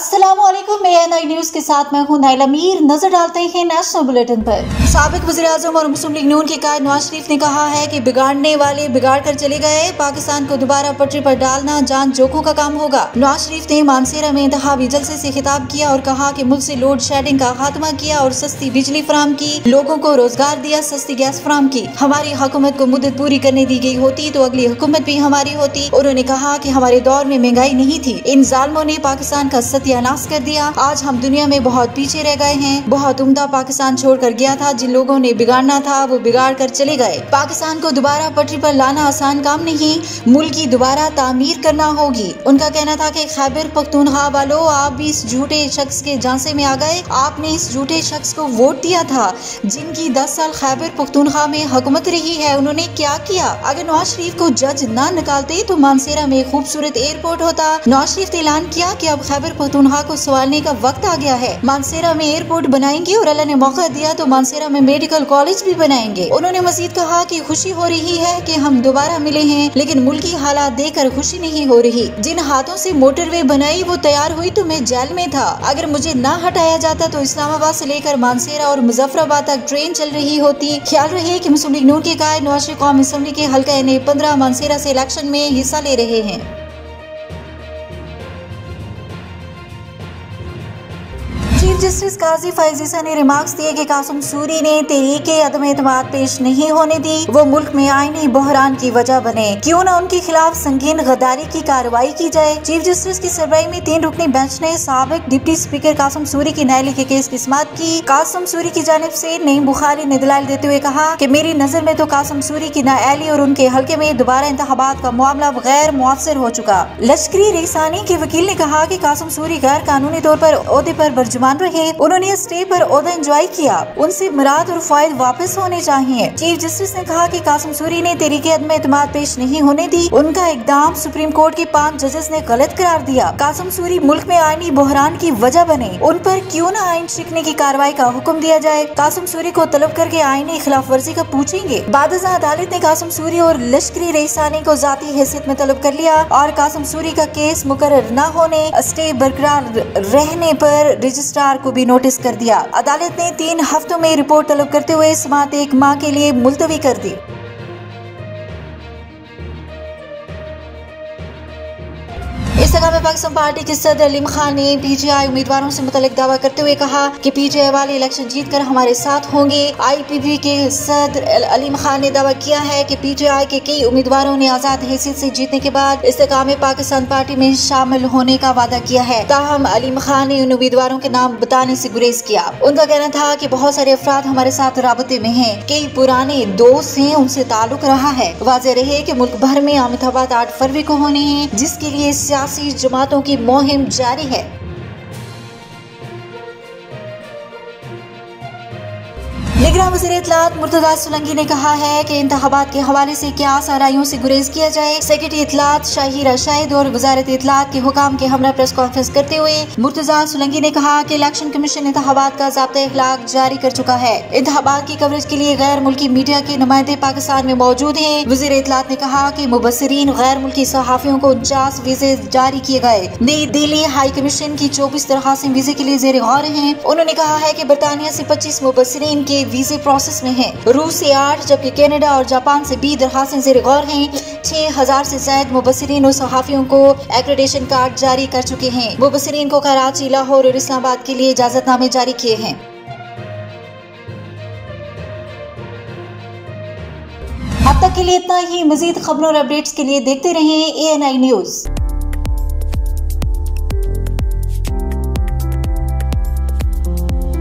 अस्सलामुअलैकुम, मैं ANI news के साथ मैं हूं नाइला मीर। नजर डालते हैं नेशनल बुलेटिन पर। साबिक वज़ीर-ए-आज़म और मुस्लिम लीग नून के कायद नवाज शरीफ ने कहा है कि बिगाड़ने वाले बिगाड़ कर चले गए, पाकिस्तान को दोबारा पटरी पर डालना जान जोखों का काम होगा। नवाज शरीफ ने मानसेरा में इंतखाबी जलसे से खिताब किया और कहा कि मुल्क से लोड शेडिंग का खात्मा किया और सस्ती बिजली फराम की, लोगों को रोजगार दिया, सस्ती गैस फराम की। हमारी हुकूमत को मुद्दत पूरी करने दी गई होती तो अगली हुकूमत भी हमारी होती। उन्होंने कहा कि हमारे दौर में महंगाई नहीं थी, इन जालिमों ने पाकिस्तान का सत्यानाश कर दिया। आज हम दुनिया में बहुत पीछे रह गए हैं। बहुत उम्दा पाकिस्तान छोड़कर गया था, जिन लोगों ने बिगाड़ना था वो बिगाड़ कर चले गए। पाकिस्तान को दोबारा पटरी पर लाना आसान काम नहीं, मुल्क की दोबारा तामीर करना होगी। उनका कहना था कि खैबर पख्तूनख्वा वालों, आप भी इस झूठे शख्स के झांसे में आ गए। आपने इस झूठे शख्स को वोट दिया था, जिनकी 10 साल खैबर पख्तूनख्वा में हुकूमत रही है। उन्होंने क्या किया? अगर नवाज शरीफ को जज ना निकालते तो मानसेरा में खूबसूरत एयरपोर्ट होता। नवाज शरीफ ने ऐलान किया कि अब खैबर पख्तूनख्वा को संभालने का वक्त आ गया है। मानसेरा में एयरपोर्ट बनाएंगे और अल्लाह ने मौका दिया तो मानसेरा में मेडिकल कॉलेज भी बनाएंगे। उन्होंने मजीद कहा कि खुशी हो रही है कि हम दोबारा मिले हैं, लेकिन मुल्की हालात देखकर खुशी नहीं हो रही। जिन हाथों से मोटरवे बनाई वो तैयार हुई तो मैं जेल में था। अगर मुझे ना हटाया जाता तो इस्लामाबाद से लेकर मानसेरा और मुजफ्फराबाद तक ट्रेन चल रही होती। ख्याल रहे कि मुस्लिम लीग नून के कायद नवाज शरीफ कौमी असम्बली के हल्का NA 15 मानसेरा से इलेक्शन में हिस्सा ले रहे हैं। चीफ जस्टिस काजी फैज ईसा ने रिमार्क्स दिए कि कासिम सूरी ने तहरीके अदम एतमाद पेश नहीं होने दी, वो मुल्क में आईनी बहरान की वजह बने। क्यों न उनके खिलाफ संगीन गद्दारी की कार्रवाई की जाए। चीफ जस्टिस की सरबराही में 3 रुकनी बेंच ने साबिक डिप्टी स्पीकर कासिम सूरी की नाअहली के केस की समाअत की। कासिम सूरी की जानिब से नईम बुखारी ने दलाइल देते हुए कहा कि मेरी नजर में तो कासिम सूरी की नाअहली और उनके हल्के में दोबारा इंतखाबात का मामला गैर मुअस्सर हो चुका। लश्करी रेसानी के वकील ने कहा कि कासिम सूरी गैर कानूनी तौर पर ओहदे पर बरजुमान रहे, उन्होंने स्टे पर ओहदा एंजॉय किया, उनसे मुराद और फायद वापस होने चाहिए। चीफ जस्टिस ने कहा कि कासिम सूरी ने तहरीके अदम एतमाद पेश नहीं होने दी, उनका इकदाम सुप्रीम कोर्ट के 5 जजेस ने गलत करार दिया। कासिम सूरी मुल्क में आईनी बहरान की वजह बने, उन पर क्यों न आइन शिकने की कार्रवाई का हुक्म दिया जाए। कासिम सूरी को तलब करके आईनी खिलाफ वर्जी का पूछेंगे। बादशाह अदालत ने कासिम सूरी और लश्करी रेसानी को जाती हैसियत में तलब कर लिया और कासिम सूरी का केस मुकर्रर न होने, स्टे बरकरार रहने पर रजिस्ट्रार को भी नोटिस कर दिया। अदालत ने 3 हफ्तों में रिपोर्ट तलब करते हुए समाअत 1 माह के लिए मुलतवी कर दी। इस जगह में पाकिस्तान पार्टी के सदर अलीम खान ने PTI उम्मीदवारों से मुतल्लिक दावा करते हुए कहा कि PTI वाले इलेक्शन जीतकर हमारे साथ होंगे। IPP के सदर अलीम खान ने दावा किया है कि PTI के कई उम्मीदवारों ने आजाद हैसियत से जीतने के बाद इस्तेकाम पाकिस्तान पार्टी में शामिल होने का वादा किया है। ताहम अलीम खान ने उन उम्मीदवारों के नाम बताने से गुरेज किया। उनका कहना था कि बहुत सारे अफराद हमारे साथ राबते में हैं, कई पुराने दोस्त हैं, उनसे ताल्लुक रहा है। वाज़ेह रहे कि मुल्क भर में आम इंतखाबात 8 फरवरी को होने हैं, जिसके लिए सियासी जमातों की मुहिम जारी है। निगरान वज़ीर इत्तलात मुर्तज़ा सोलंकी ने कहा है कि इंतखाबात के हवाले से क्या आसाराइयों से गुरेज किया जाए। सेक्रेटरी इत्तलात शाहिरा शाहिद और वज़ारत इत्तलात के हुकाम के हमरा प्रेस कॉन्फ्रेंस करते हुए मुर्तज़ा सोलंकी ने कहा कि इलेक्शन कमीशन इंतखाबात का ज़ाब्ता इखलाक जारी कर चुका है। इंतखाबात की कवरेज के लिए गैर मुल्की मीडिया के नुमाइंदे पाकिस्तान में मौजूद हैं। वज़ीर इत्तलात ने कहा कि मुबस्सिरीन गैर मुल्की सहाफ़ियों को 49 वीज़े जारी किए गए। नई दिल्ली हाई कमीशन की 24 दरखास्तें वीज़े के लिए ज़ेर गौर हैं। उन्होंने कहा है कि बरतानिया से 25 मुबस्सिरीन के वीज़े प्रोसेस में हैं। रूस से 8 जबकि कनाडा और जापान से 20 दरखास्तें ज़ेर गौर हैं। 6000 से ज़ायद मुबस्सिरीन और सहाफ़ियों को एक्रेडिटेशन कार्ड जारी कर चुके हैं। मुबस्सिरीन को कराची, लाहौर और इस्लामाबाद के लिए इजाज़तनामे जारी किए हैं। अब तक के लिए इतना ही। मज़ीद खबरों और अपडेट्स के लिए देखते रहें ANI न्यूज़।